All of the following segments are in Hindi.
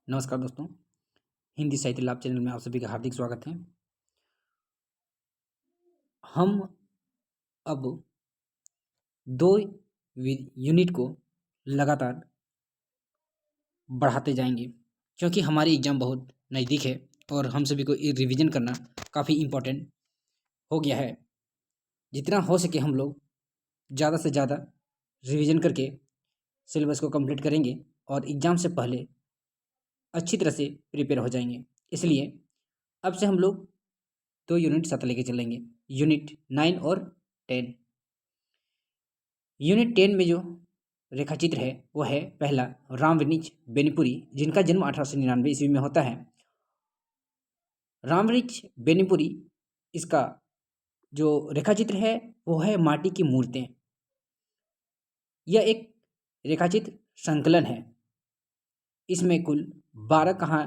नमस्कार दोस्तों, हिंदी साहित्य लाभ चैनल में आप सभी का हार्दिक स्वागत है। हम अब 2 यूनिट को लगातार बढ़ाते जाएंगे क्योंकि हमारी एग्ज़ाम बहुत नज़दीक है और हम सभी को ये रिवीजन करना काफ़ी इम्पोर्टेंट हो गया है। जितना हो सके हम लोग ज़्यादा से ज़्यादा रिवीजन करके सिलेबस को कंप्लीट करेंगे और एग्ज़ाम से पहले अच्छी तरह से प्रिपेयर हो जाएंगे। इसलिए अब से हम लोग 2 यूनिट साथ लेके चलेंगे, यूनिट 9 और 10। यूनिट 10 में जो रेखाचित्र है वो है पहला रामवृक्ष बेनीपुरी, जिनका जन्म 1899 ईस्वी में होता है। रामवृक्ष बेनीपुरी, इसका जो रेखाचित्र है वो है माटी की मूर्तें। यह एक रेखाचित्र संकलन है। इसमें कुल 12 कहाँ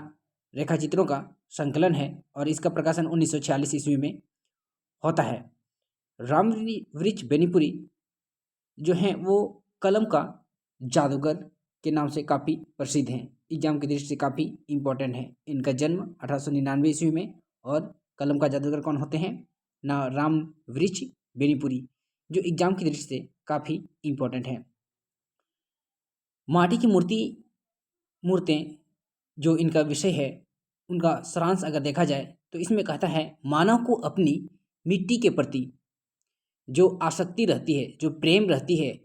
रेखाचित्रों का संकलन है और इसका प्रकाशन 1946 ईस्वी में होता है। रामवृक्ष बेनीपुरी जो हैं वो कलम का जादूगर के नाम से काफ़ी प्रसिद्ध हैं। एग्जाम की दृष्टि से काफ़ी इम्पोर्टेंट है। इनका जन्म 1899 ईस्वी में और कलम का जादूगर कौन होते हैं ना, रामवृक्ष बेनीपुरी, जो एग्जाम की दृष्टि से काफ़ी इम्पोर्टेंट है। माटी की मूर्तें जो इनका विषय है, उनका सारांश अगर देखा जाए तो इसमें कहता है मानव को अपनी मिट्टी के प्रति जो आसक्ति रहती है, जो प्रेम रहती है,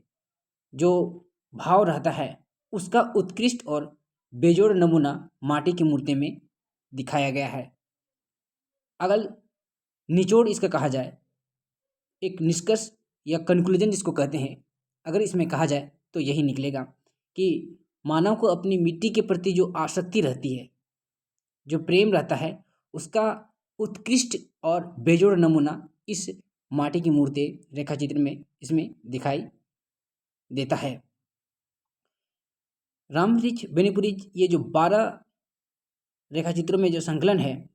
जो भाव रहता है, उसका उत्कृष्ट और बेजोड़ नमूना माटी की मूर्ति में दिखाया गया है। अगर निचोड़ इसका कहा जाए, एक निष्कर्ष या कंक्लूजन जिसको कहते हैं, अगर इसमें कहा जाए तो यही निकलेगा कि मानव को अपनी मिट्टी के प्रति जो आसक्ति रहती है, जो प्रेम रहता है, उसका उत्कृष्ट और बेजोड़ नमूना इस माटी की मूर्ति रेखाचित्र में इसमें दिखाई देता है। रामवृक्ष बेनीपुरी, ये जो 12 रेखाचित्रों में जो संकलन है,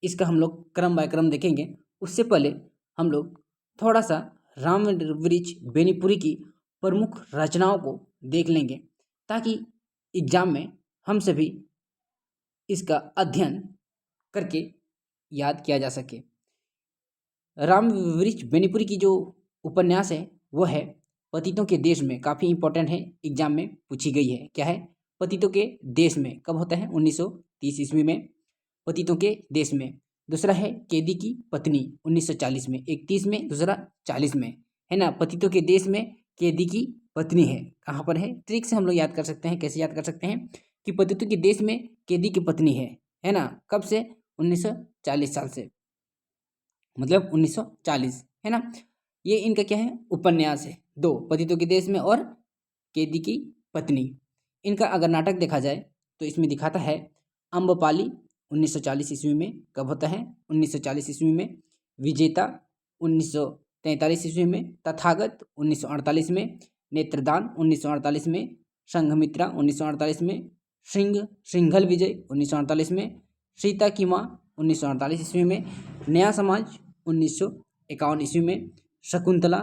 इसका हम लोग क्रम बाय क्रम देखेंगे। उससे पहले हम लोग थोड़ा सा रामवृक्ष बेनीपुरी की प्रमुख रचनाओं को देख लेंगे ताकि एग्जाम में हम सभी इसका अध्ययन करके याद किया जा सके। रामवृक्ष बेनीपुरी की जो उपन्यास है वो है पतितों के देश में, काफ़ी इंपॉर्टेंट है, एग्जाम में पूछी गई है। क्या है? पतितों के देश में। कब होता है? 1930 ईस्वी में, पतितों के देश में। दूसरा है कैदी की पत्नी, 1940 में, एक 30 में, दूसरा 40 में, है ना। पतितों के देश में कैदी की पत्नी है, कहाँ पर है? ट्रिक से हम लोग याद कर सकते हैं। कैसे याद कर सकते हैं कि पतितों के देश में कैदी की पत्नी है ना। कब से? 1940 साल से, मतलब 1940, है ना। ये इनका क्या है? उपन्यास है। 2 पतितों के देश में और कैदी की पत्नी। इनका अगर नाटक देखा जाए तो इसमें दिखाता है अम्बपाली, 1940 ईस्वी में। कब होता है? 1940 ईस्वी में। विजेता, 1943 ईस्वी में। तथागत, 1948 में। नेत्रदान, 1948 में। संघमित्रा, 1948 में। सिंघल विजय, 1948 में। सीता की माँ, 1948 ईस्वी में। नया समाज, 1951 ईस्वी में। शकुंतला,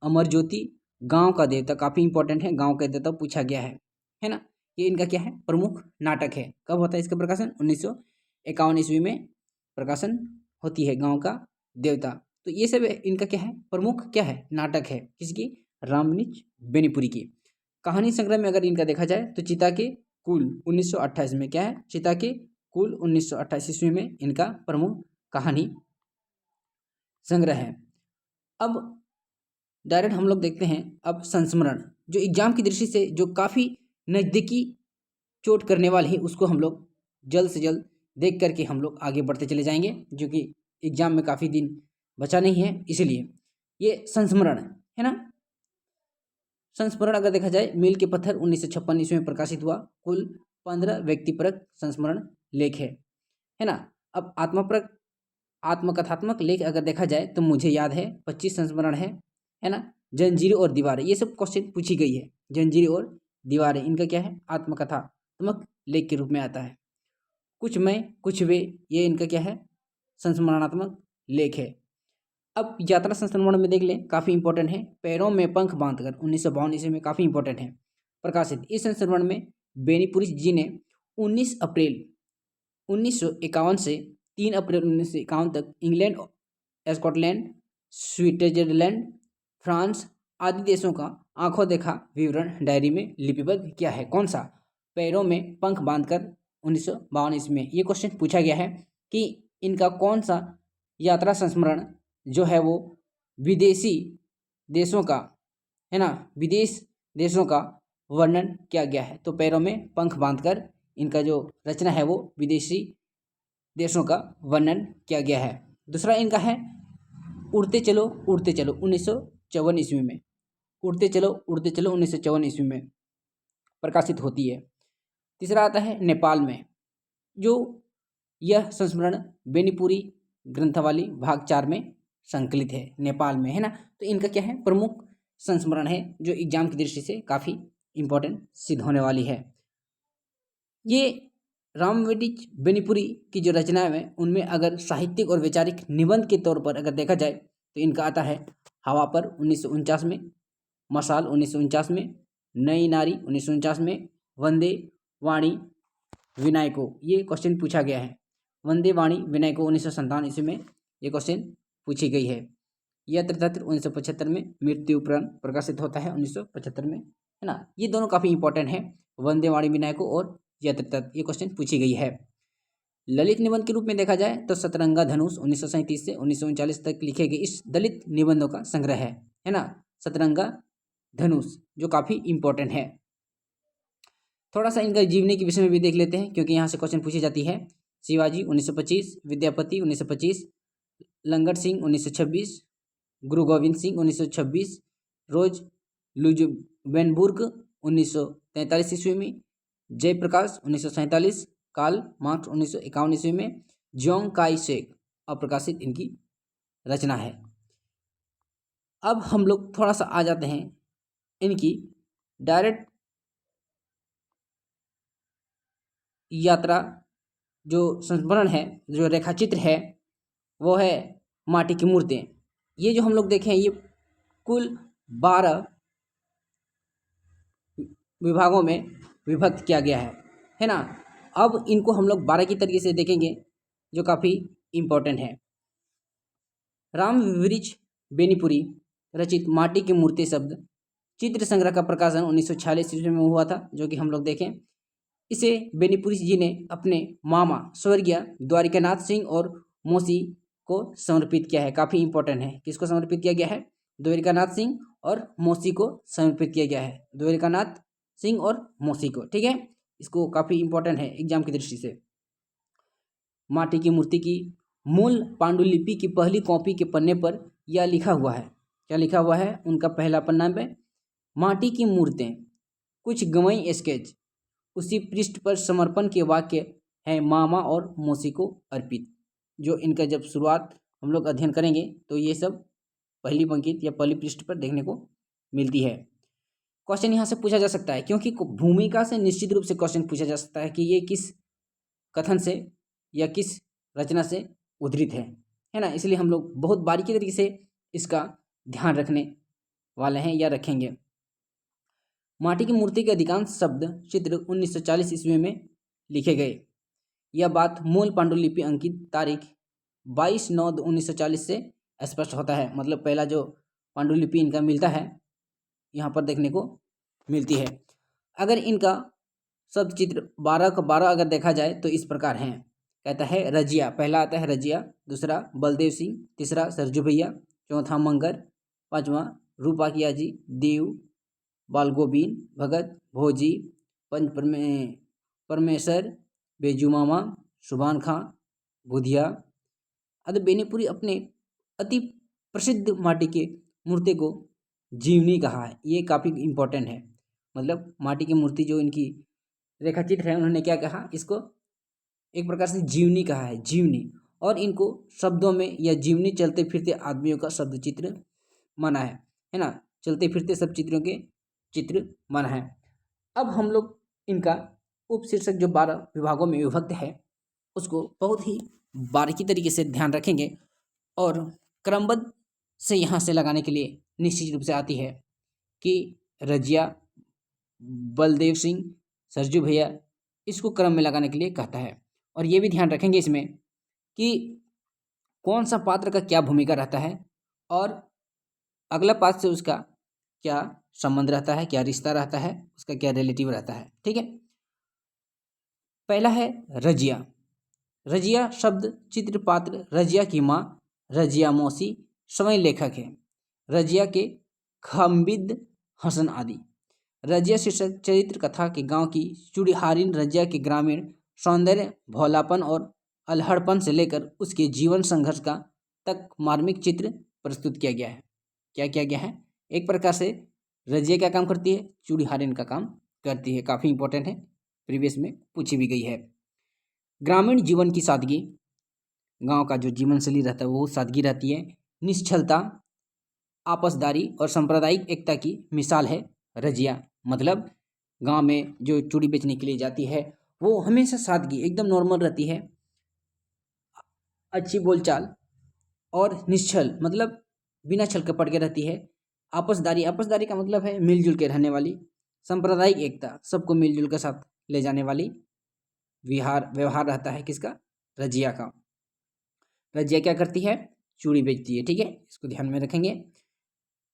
अमर ज्योति, गांव का देवता, काफ़ी इंपॉर्टेंट है, गांव का देवता पूछा गया है ना। ये इनका क्या है? प्रमुख नाटक है। कब होता है इसका प्रकाशन? 1951 ईस्वी में प्रकाशन होती है गांव का देवता। तो ये सब इनका क्या है? प्रमुख क्या है? नाटक है। किसकी? रामवृक्ष बेनीपुरी की। कहानी संग्रह में अगर इनका देखा जाए तो चिता के कुल, 1928 में। क्या है? चिता के कुल, 1928 ईस्वी में इनका प्रमुख कहानी संग्रह है। अब डायरेक्ट हम लोग देखते हैं अब संस्मरण, जो एग्जाम की दृष्टि से जो काफ़ी नज़दीकी चोट करने वाली है, उसको हम लोग जल्द से जल्द देख करके हम लोग आगे बढ़ते चले जाएंगे, जो कि एग्जाम में काफ़ी दिन बचा नहीं है, इसीलिए ये संस्मरण है ना। संस्मरण अगर देखा जाए, मील के पत्थर 1956 ईस्वी में प्रकाशित हुआ। कुल 15 व्यक्तिपरक संस्मरण लेख है ना। अब आत्मकथात्मक लेख अगर देखा जाए तो मुझे याद है 25 संस्मरण है ना। जंजीरें और दीवारें, ये सब क्वेश्चन पूछी गई है। जंजीरें और दीवारें, इनका क्या है? आत्मकथात्मक लेख के रूप में आता है। कुछ मैं कुछ वे, ये इनका क्या है? संस्मरणात्मक लेख है। अब यात्रा संस्मरण में देख लें, काफ़ी इंपॉर्टेंट है। पैरों में पंख बांधकर, 1952 ईस्वी में, काफ़ी इंपॉर्टेंट है प्रकाशित। इस संस्मरण में बेनीपुरी जी ने 19 अप्रैल 1951 से 3 अप्रैल 1951 तक इंग्लैंड, स्कॉटलैंड, स्विट्जरलैंड, फ्रांस आदि देशों का आंखों देखा विवरण डायरी में लिपिबद्ध किया है। कौन सा? पैरों में पंख बांधकर 1952 ईस्वी में। ये क्वेश्चन पूछा गया है कि इनका कौन सा यात्रा संस्मरण जो है वो विदेशी देशों का, है ना, विदेश देशों का वर्णन किया गया है। तो पैरों में पंख बांधकर इनका जो रचना है वो विदेशी देशों का वर्णन किया गया है। दूसरा इनका है उड़ते चलो 1954 ईस्वी में। उड़ते चलो 1954 ईस्वी में प्रकाशित होती है। तीसरा आता है नेपाल में, जो यह संस्मरण बेनीपुरी ग्रंथावली भाग 4 में संकलित है, नेपाल में, है ना। तो इनका क्या है, प्रमुख संस्मरण है जो एग्जाम की दृष्टि से काफ़ी इंपॉर्टेंट सिद्ध होने वाली है। ये रामवेडिच बेनीपुरी की जो रचनाएं हैं उनमें अगर साहित्यिक और वैचारिक निबंध के तौर पर अगर देखा जाए तो इनका आता है हवा पर 1949 में, मसाल 1949 में, नई नारी 1949 में, वंदे वाणी विनायको, ये क्वेश्चन पूछा गया है। वंदे वाणी विनायको 1957 ईस्वी में ये क्वेश्चन पूछी गई है। यत्र तत्र 1975 में, मृत्यु उपरांत प्रकाशित होता है 1975 में, है ना। ये दोनों काफ़ी इंपॉर्टेंट है, वंदे वाणी विनायको और यत्र तत्र, ये क्वेश्चन पूछी गई है। ललित निबंध के रूप में देखा जाए तो सतरंगा धनुष 1937 से 1939 तक लिखे गए इस दलित निबंधों का संग्रह है ना, सतरंगा धनुष, जो काफ़ी इंपॉर्टेंट है। थोड़ा सा इनका जीवनी के विषय में भी देख लेते हैं क्योंकि यहाँ से क्वेश्चन पूछी जाती है। शिवाजी 1925, विद्यापति 1925, लंगट सिंह 1926, गुरु गोविंद सिंह 1926, रोज लुक्सेमबर्ग 1943 ईस्वी में, जयप्रकाश 1947, कार्ल मार्क्स 1951 ईस्वी में, जोंग काई शेक अप्रकाशित इनकी रचना है। अब हम लोग थोड़ा सा आ जाते हैं इनकी डायरेक्ट यात्रा जो संस्मरण है, जो रेखाचित्र है वो है माटी की मूर्तें। ये जो हम लोग देखें ये कुल 12 विभागों में विभक्त किया गया है ना। अब इनको हम लोग 12 की तरीके से देखेंगे जो काफ़ी इम्पोर्टेंट है। रामवृक्ष बेनीपुरी रचित माटी की मूर्ति शब्द चित्र संग्रह का प्रकाशन 1946 ईस्वी में हुआ था, जो कि हम लोग देखें। इसे बेनीपुरी जी ने अपने मामा स्वर्गीय द्वारिकानाथ सिंह और मौसी को समर्पित किया है। काफ़ी इंपॉर्टेंट है, किसको समर्पित किया गया है? द्वारिकानाथ सिंह और मौसी को समर्पित किया गया है, द्वारिकानाथ सिंह और मौसी को, ठीक है। इसको काफ़ी इंपॉर्टेंट है एग्जाम की दृष्टि से। माटी की मूर्ति की मूल पांडुलिपि की पहली कॉपी के पन्ने पर यह लिखा हुआ है। क्या लिखा हुआ है? उनका पहला पन्ना में माटी की मूर्तें, कुछ गवई स्केच, उसी पृष्ठ पर समर्पण के वाक्य है मामा और मौसी को अर्पित। जो इनका जब शुरुआत हम लोग अध्ययन करेंगे तो ये सब पहली पंक्ति या पहली पृष्ठ पर देखने को मिलती है। क्वेश्चन यहाँ से पूछा जा सकता है क्योंकि भूमिका से निश्चित रूप से क्वेश्चन पूछा जा सकता है कि ये किस कथन से या किस रचना से उद्धृत है ना। इसलिए हम लोग बहुत बारीकी तरीके से इसका ध्यान रखने वाले हैं या रखेंगे। माटी की मूर्ति के अधिकांश शब्द चित्र 1940 ईस्वी में लिखे गए। यह बात मूल पांडुलिपि अंकित तारीख 22/9/1940 से स्पष्ट होता है। मतलब पहला जो पांडुलिपि इनका मिलता है यहाँ पर देखने को मिलती है। अगर इनका शब्द चित्र 12 का 12 अगर देखा जाए तो इस प्रकार हैं। कहता है रजिया, पहला आता है रजिया, दूसरा बलदेव सिंह, तीसरा सरजू भैया, चौथा मंगर, पांचवा रूपाकिया जी, देव, बालगोबिन, भगत, भोजी, पंच परमेश्वर, बेजू मामा, सुभान खां, बुधिया। अतः बेनीपुरी अपने अति प्रसिद्ध माटी के मूर्ति को जीवनी कहा है। ये काफ़ी इम्पोर्टेंट है। मतलब माटी की मूर्ति जो इनकी रेखाचित्र है उन्होंने क्या कहा? इसको एक प्रकार से जीवनी कहा है, जीवनी। और इनको शब्दों में या जीवनी चलते फिरते आदमियों का शब्द चित्र माना है ना। चलते फिरते सब चित्रों के चित्र माना है। अब हम लोग इनका उपशीर्षक जो 12 विभागों में विभक्त है उसको बहुत ही बारीकी तरीके से ध्यान रखेंगे और क्रमबद्ध से यहाँ से लगाने के लिए निश्चित रूप से आती है कि रजिया, बलदेव सिंह, सरजू भैया, इसको क्रम में लगाने के लिए कहता है। और ये भी ध्यान रखेंगे इसमें कि कौन सा पात्र का क्या भूमिका रहता है और अगला पात्र से उसका क्या संबंध रहता है, क्या रिश्ता रहता है, उसका क्या रिलेटिव रहता है। ठीक है, पहला है रजिया। रजिया शब्द चित्र पात्र रजिया की माँ, रजिया मौसी समय लेखक है। रजिया के खम्बिद हसन आदि। रजिया शीर्षक चरित्र कथा के गांव की चूड़ीहारिन रजिया के ग्रामीण सौंदर्य, भोलापन और अल्हड़पन से लेकर उसके जीवन संघर्ष का तक मार्मिक चित्र प्रस्तुत किया गया है। क्या किया गया है? एक प्रकार से रजिया क्या काम करती है? चूड़ीहारिन का काम करती है। काफ़ी इंपॉर्टेंट है, प्रीवियस में पूछी भी गई है। ग्रामीण जीवन की सादगी, गांव का जो जीवन शैली रहता है वो सादगी रहती है। निश्चलता, आपसदारी और सांप्रदायिक एकता की मिसाल है रजिया। मतलब गांव में जो चूड़ी बेचने के लिए जाती है वो हमेशा सादगी, एकदम नॉर्मल रहती है, अच्छी बोलचाल और निश्चल मतलब बिना छल कपट के रहती है। आपसदारी, आपसदारी का मतलब है मिलजुल के रहने वाली। सांप्रदायिक एकता, सबको मिलजुल के साथ ले जाने वाली व्यवहार रहता है किसका? रजिया का। रजिया क्या करती है? चूड़ी बेचती है। ठीक है, इसको ध्यान में रखेंगे।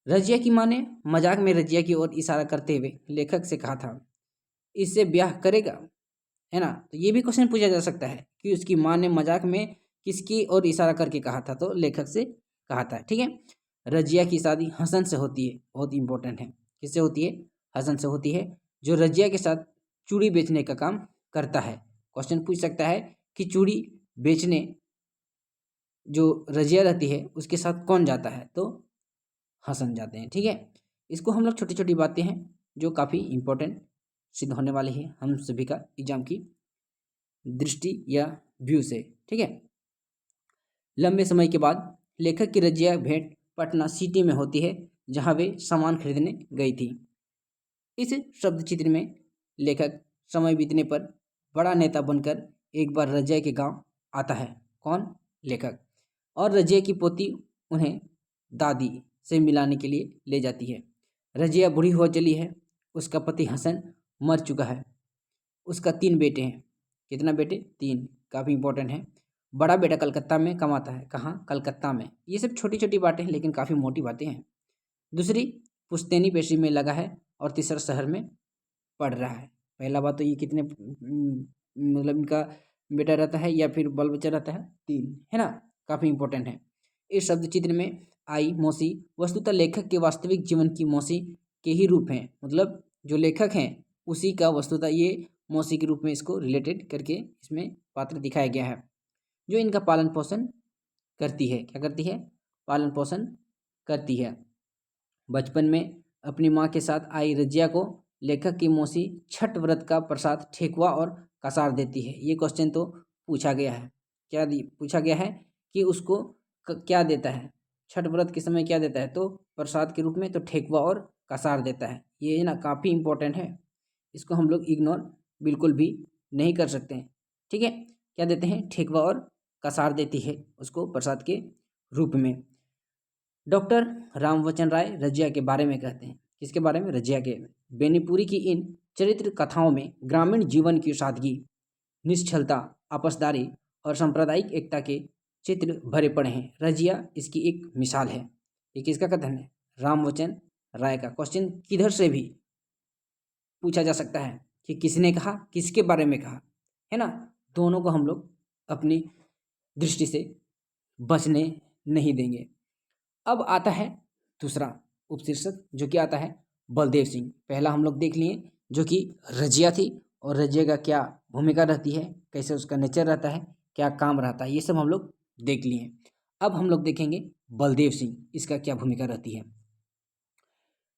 रजिया की माँ ने मजाक में रजिया की ओर इशारा करते हुए लेखक से कहा था, इससे ब्याह करेगा, है ना। तो ये भी क्वेश्चन पूछा जा सकता है कि उसकी माँ ने मजाक में किसकी ओर इशारा करके कहा था? तो लेखक से कहा था। ठीक है, रजिया की शादी हसन से होती है, बहुत इंपॉर्टेंट है। किससे होती है? हसन से होती है, जो रजिया के साथ चूड़ी बेचने का काम करता है। क्वेश्चन पूछ सकता है कि चूड़ी बेचने जो रजिया रहती है उसके साथ कौन जाता है? तो हसन जाते हैं। ठीक है, इसको हम लोग छोटी छोटी बातें हैं जो काफ़ी इंपॉर्टेंट सिद्ध होने वाली है हम सभी का एग्जाम की दृष्टि या व्यू से। ठीक है, लंबे समय के बाद लेखक की रजिया भेंट पटना सिटी में होती है जहां वे सामान खरीदने गई थी। इस शब्द चित्र में लेखक समय बीतने पर बड़ा नेता बनकर एक बार रजिया के गांव आता है। कौन? लेखक। और रजिया की पोती उन्हें दादी से मिलाने के लिए ले जाती है। रजिया बूढ़ी हो चली है, उसका पति हसन मर चुका है, उसका 3 बेटे हैं। कितना बेटे? 3। काफ़ी इंपॉर्टेंट है। बड़ा बेटा कलकत्ता में कमाता है। कहाँ? कलकत्ता में। ये सब छोटी छोटी बातें हैं लेकिन काफ़ी मोटी बातें हैं। दूसरी, पुश्तैनी पेशे में लगा है और तीसरा शहर में पढ़ रहा है। पहला बात तो ये कितने मतलब इनका बेटा रहता है या फिर बाल बच्चा रहता है? 3, है ना। काफ़ी इंपॉर्टेंट है। इस शब्द चित्र में आई मौसी वस्तुतः लेखक के वास्तविक जीवन की मौसी के ही रूप हैं। मतलब जो लेखक हैं उसी का वस्तुतः ये मौसी के रूप में इसको रिलेटेड करके इसमें पात्र दिखाया गया है, जो इनका पालन पोषण करती है। क्या करती है? पालन पोषण करती है। बचपन में अपनी माँ के साथ आई रजिया को लेखक की मौसी छठ व्रत का प्रसाद ठेकुआ और कसार देती है। ये क्वेश्चन तो पूछा गया है। क्या पूछा गया है कि उसको क्या देता है? छठ व्रत के समय क्या देता है? तो प्रसाद के रूप में तो ठेकुआ और कसार देता है। ये ना काफ़ी इंपॉर्टेंट है, इसको हम लोग इग्नोर बिल्कुल भी नहीं कर सकते हैं। ठीक है, क्या देते हैं? ठेकुआ और कसार देती है उसको प्रसाद के रूप में। डॉक्टर रामवचन राय रजिया के बारे में कहते हैं। किसके बारे में? रजिया के। बेनीपुरी की इन चरित्र कथाओं में ग्रामीण जीवन की सादगी, निश्चलता, आपसदारी और सांप्रदायिक एकता के चित्र भरे पड़े हैं। रजिया इसकी एक मिसाल है। ये किसका कथन है? रामवचन राय का। क्वेश्चन किधर से भी पूछा जा सकता है कि किसने कहा, किसके बारे में कहा, है ना। दोनों को हम लोग अपनी दृष्टि से बचने नहीं देंगे। अब आता है दूसरा उपशीर्षक जो कि आता है बलदेव सिंह। पहला हम लोग देख लिए जो कि रजिया थी और रजिया का क्या भूमिका रहती है, कैसे उसका नेचर रहता है, क्या काम रहता है, ये सब हम लोग देख लिए। अब हम लोग देखेंगे बलदेव सिंह, इसका क्या भूमिका रहती है।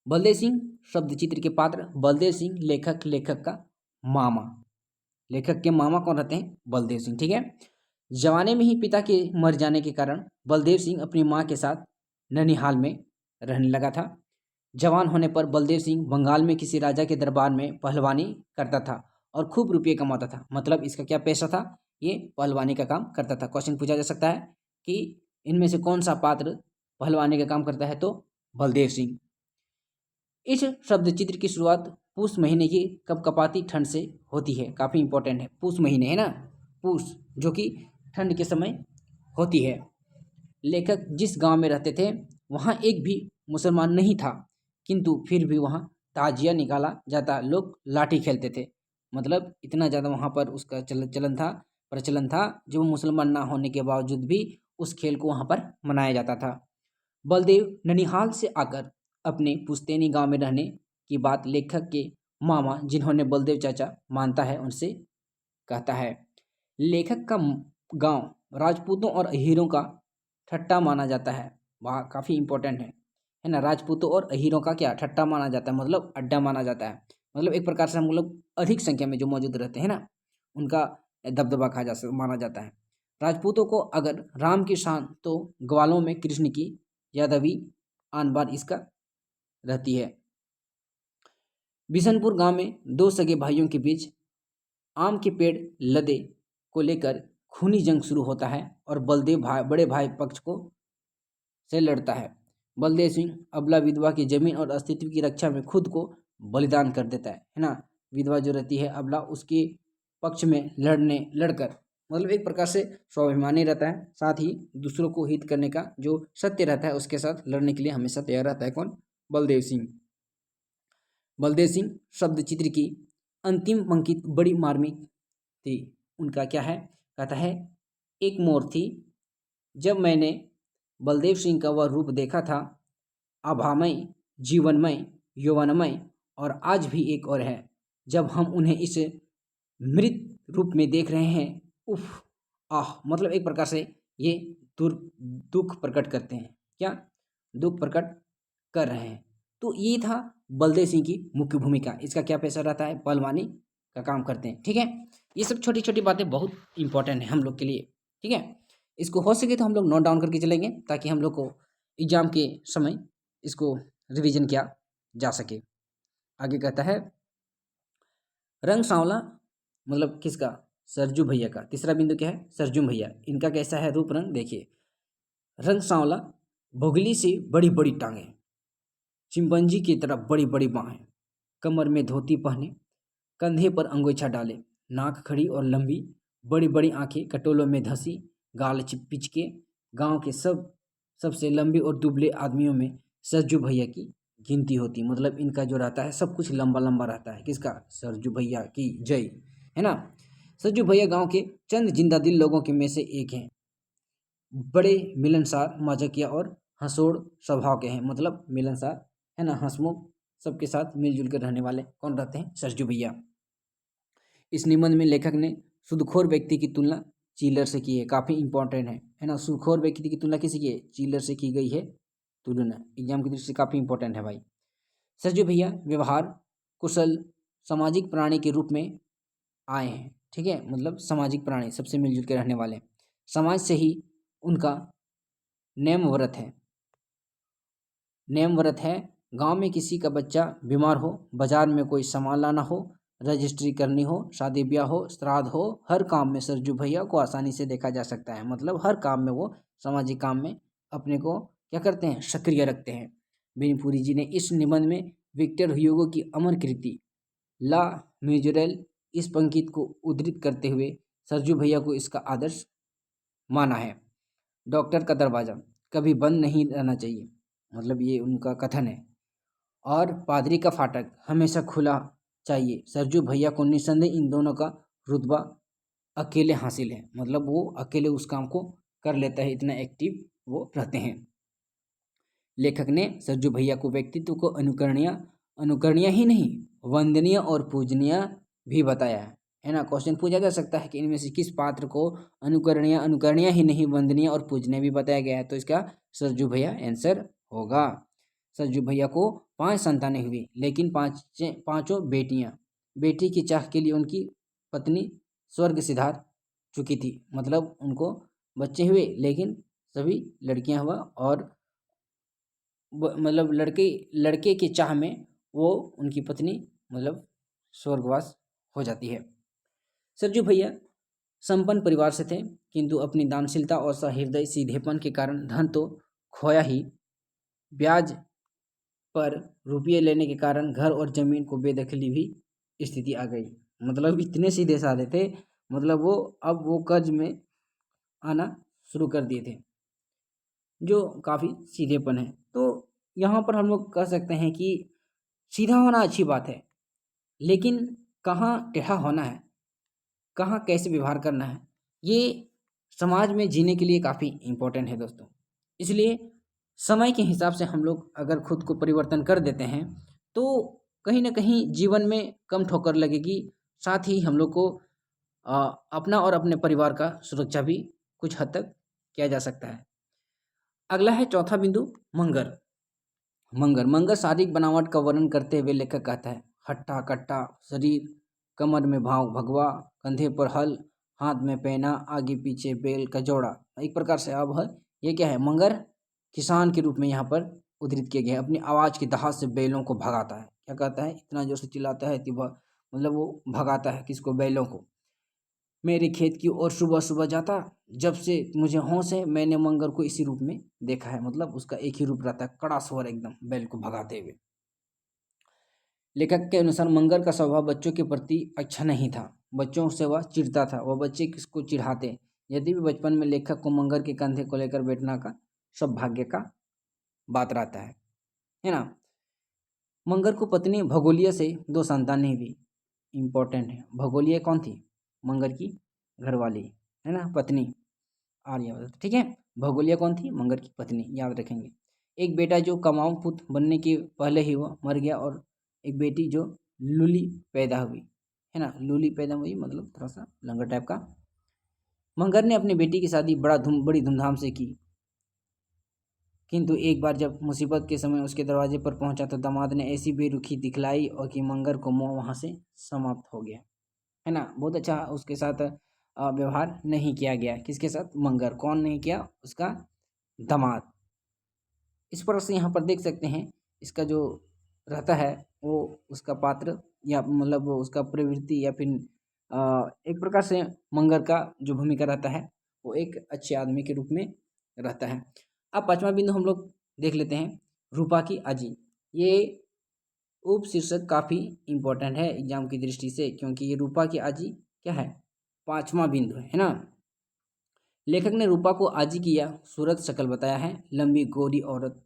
बलदेव सिंह शब्द चित्र के पात्र बलदेव सिंह लेखक का मामा। लेखक के मामा कौन रहते हैं? बलदेव सिंह। ठीक है, जवानी में ही पिता के मर जाने के कारण बलदेव सिंह अपनी माँ के साथ ननिहाल में रहने लगा था। जवान होने पर बलदेव सिंह बंगाल में किसी राजा के दरबार में पहलवानी करता था और खूब रुपये कमाता था। मतलब इसका क्या पेशा था? ये पहलवानी का काम करता था। क्वेश्चन पूछा जा सकता है कि इनमें से कौन सा पात्र पहलवानी का काम करता है? तो बलदेव सिंह। इस शब्द चित्र की शुरुआत पूस महीने की कपकपाती ठंड से होती है, काफ़ी इंपॉर्टेंट है। पूस महीने है ना, पूस जो कि ठंड के समय होती है। लेखक जिस गांव में रहते थे वहां एक भी मुसलमान नहीं था, किंतु फिर भी वहां ताजिया निकाला जाता, लोग लाठी खेलते थे। मतलब इतना ज़्यादा वहां पर उसका प्रचलन था, जो मुसलमान ना होने के बावजूद भी उस खेल को वहां पर मनाया जाता था। बलदेव ननिहाल से आकर अपने पुश्तैनी गांव में रहने की बात लेखक के मामा, जिन्होंने बलदेव चाचा मानता है, उनसे कहता है। लेखक का गांव राजपूतों और अहीरों का ठट्टा माना जाता है। वह काफ़ी इंपॉर्टेंट है ना। राजपूतों और अहीरों का क्या ठट्टा माना जाता है, मतलब अड्डा माना जाता है। मतलब एक प्रकार से हम लोग अधिक संख्या में जो मौजूद रहते हैं ना, उनका दबदबा माना जाता है। राजपूतों को अगर राम की शान, तो ग्वालों में कृष्ण की यादवी आन बान इसका रहती है। बिशनपुर गांव में दो सगे भाइयों के बीच आम के पेड़ लदे को लेकर खूनी जंग शुरू होता है और बलदेव बड़े भाई पक्ष को से लड़ता है। बलदेव सिंह अबला विधवा की जमीन और अस्तित्व की रक्षा में खुद को बलिदान कर देता है ना। विधवा जो रहती है अबला, उसके पक्ष में लड़कर मतलब एक प्रकार से स्वाभिमानी रहता है, साथ ही दूसरों को हित करने का जो सत्य रहता है उसके साथ लड़ने के लिए हमेशा तैयार रहता है। कौन? बलदेव सिंह। बलदेव सिंह शब्द चित्र की अंतिम पंक्ति बड़ी मार्मिक थी। उनका क्या है? कहता है, एक मोर थी जब मैंने बलदेव सिंह का वह रूप देखा था, आभामय, जीवनमय, यौवनमय, और आज भी एक और है जब हम उन्हें इस मृत रूप में देख रहे हैं। उफ, आह, मतलब एक प्रकार से ये दुख प्रकट करते हैं। क्या? दुख प्रकट कर रहे हैं। तो ये था बलदेव सिंह की मुख्य भूमिका। इसका क्या पेशा रहता है? पहलवानी का काम करते हैं। ठीक है, ये सब छोटी छोटी बातें बहुत इंपॉर्टेंट है हम लोग के लिए। ठीक है, इसको हो सके तो हम लोग नोट डाउन करके चलेंगे, ताकि हम लोग को एग्जाम के समय इसको रिवीजन किया जा सके। आगे कहता है, रंग सांवला, मतलब किसका? सरजू भैया का। तीसरा बिंदु क्या है? सरजू भैया। इनका कैसा है रूप रंग? देखिए, रंग सांवला, भुगली से बड़ी बड़ी टांगे, चिंपंजी की तरह बड़ी बड़ी बाहें, कमर में धोती पहने, कंधे पर अंगोछा डाले, नाक खड़ी और लंबी, बड़ी बड़ी आंखें कटोलों में धंसी, गाल पिचके, गांव के सबसे लंबे और दुबले आदमियों में सरजू भैया की गिनती होती। मतलब इनका जो रहता है सब कुछ लंबा लंबा रहता है। किसका? सरजू भैया की जय, है ना। सरजू भैया गांव के चंद जिंदा दिल लोगों के में से एक हैं। बड़े मिलनसार, मजाकिया और हंसोड़ स्वभाव के हैं। मतलब मिलनसार, है ना, हंसमुख, सबके साथ मिलजुल कर रहने वाले कौन रहते हैं? सरजू भैया। इस निबंध में लेखक ने सूदखोर व्यक्ति की तुलना चीलर से की है। काफ़ी इंपॉर्टेंट है ना। सूदखोर व्यक्ति की तुलना किसी की है? चीलर से की गई है तुलना। एग्जाम की दृष्टि से काफ़ी इंपॉर्टेंट है भाई। सरजू भैया व्यवहार कुशल सामाजिक प्राणी के रूप में आए हैं। ठीक है, मतलब सामाजिक प्राणी, सबसे मिलजुल के रहने वाले, समाज से ही उनका नेम व्रत है। नेम व्रत है। गांव में किसी का बच्चा बीमार हो, बाजार में कोई सामान लाना हो, रजिस्ट्री करनी हो, शादी ब्याह हो, श्राद्ध हो, हर काम में सरजू भैया को आसानी से देखा जा सकता है। मतलब हर काम में वो सामाजिक काम में अपने को क्या करते हैं? सक्रिय रखते हैं। बेनीपुरी जी ने इस निबंध में विक्टर ह्यूगो की अमर कृति ला मिजरेल इस पंक्ति को उद्धृत करते हुए सरजू भैया को इसका आदर्श माना है। डॉक्टर का दरवाज़ा कभी बंद नहीं रहना चाहिए, मतलब ये उनका कथन है। और पादरी का फाटक हमेशा खुला चाहिए। सरजू भैया को निस्संदेह इन दोनों का रुतबा अकेले हासिल है। मतलब वो अकेले उस काम को कर लेता है, इतना एक्टिव वो रहते हैं। लेखक ने सरजू भैया को व्यक्तित्व को अनुकरणीय ही नहीं, वंदनीय और पूजनीय भी बताया है ना। क्वेश्चन पूछा जा सकता है कि इनमें से किस पात्र को अनुकरणीय ही नहीं, वंदनीय और पूजनीय भी बताया गया है? तो इसका सरजू भैया आंसर होगा। सरजू भैया को 5 संतानें हुई, लेकिन पांचों बेटियां। बेटी की चाह के लिए उनकी पत्नी स्वर्ग सिधार चुकी थी। मतलब उनको बच्चे हुए लेकिन सभी लड़कियां हुआ, और मतलब लड़के की चाह में वो उनकी पत्नी मतलब स्वर्गवास हो जाती है। सरजू भैया संपन्न परिवार से थे, किंतु अपनी दानशीलता और सहृदय सीधेपन के कारण धन तो खोया ही, ब्याज पर रुपये लेने के कारण घर और ज़मीन को बेदखली भी स्थिति आ गई। मतलब इतने सीधे साधे थे, मतलब अब वो कर्ज में आना शुरू कर दिए थे, जो काफ़ी सीधेपन है। तो यहाँ पर हम लोग कह सकते हैं कि सीधा होना अच्छी बात है, लेकिन कहाँ टेढ़ा होना है, कहाँ कैसे व्यवहार करना है, ये समाज में जीने के लिए काफ़ी इम्पोर्टेंट है दोस्तों। इसलिए समय के हिसाब से हम लोग अगर खुद को परिवर्तन कर देते हैं तो कहीं ना कहीं जीवन में कम ठोकर लगेगी, साथ ही हम लोग को अपना और अपने परिवार का सुरक्षा भी कुछ हद तक किया जा सकता है। अगला है चौथा बिंदु, मंगर। मंगर मंगर शारीरिक बनावट का वर्णन करते हुए लेखक कहता है, हट्टा कट्टा शरीर, कमर में भाव भगवा, कंधे पर हल, हाथ में पैना, आगे पीछे बैल का जोड़ा। एक प्रकार से अब है ये क्या है, मंगर किसान के रूप में यहाँ पर उद्धृत किया गया है। अपनी आवाज़ की दहाड़ से बैलों को भगाता है। क्या कहता है, इतना जोर से चिल्लाता है कि मतलब वो भगाता है किसको, बैलों को। मेरे खेत की ओर सुबह सुबह जाता, जब से मुझे होश है मैंने मंगर को इसी रूप में देखा है। मतलब उसका एक ही रूप रहता है, कड़ा स्वर एकदम बैल को भगाते हुए। लेखक के अनुसार मंगर का स्वभाव बच्चों के प्रति अच्छा नहीं था, बच्चों से वह चिढ़ता था, वह बच्चे किसको चिढ़ाते। यदि भी बचपन में लेखक को मंगर के कंधे को लेकर बैठना का सौभाग्य का बात रहता है ना। मंगर को पत्नी भगोलिया से 2 संतानें भी इम्पोर्टेंट है। भगोलिया कौन थी, मंगर की घरवाली, है ना, पत्नी आर्यवर्त, ठीक है। भगोलिया कौन थी, मंगर की पत्नी, याद रखेंगे। एक बेटा जो कमाऊ पुत्र बनने के पहले ही वह मर गया, और एक बेटी जो लूली पैदा हुई, है ना। लूली पैदा हुई मतलब थोड़ा सा लंगर टाइप का। मंगर ने अपनी बेटी की शादी बड़ी धूमधाम से की, किंतु एक बार जब मुसीबत के समय उसके दरवाजे पर पहुंचा तो दामाद ने ऐसी बेरुखी दिखलाई और कि मंगर को मोह वहां से समाप्त हो गया, है ना। बहुत अच्छा उसके साथ व्यवहार नहीं किया गया। किसके साथ, मंगर। कौन नहीं किया, उसका दामाद। इस पर से यहाँ पर देख सकते हैं इसका जो रहता है वो उसका पात्र या मतलब वो उसका प्रवृत्ति या फिर एक प्रकार से मंगर का जो भूमिका रहता है वो एक अच्छे आदमी के रूप में रहता है। अब 5वां बिंदु हम लोग देख लेते हैं, रूपा की आजी। ये उप शीर्षक काफ़ी इम्पोर्टेंट है एग्जाम की दृष्टि से, क्योंकि ये रूपा की आजी क्या है, 5वां बिंदु है ना। लेखक ने रूपा को आजी की यह सूरत शक्ल बताया है, लंबी गोरी औरत,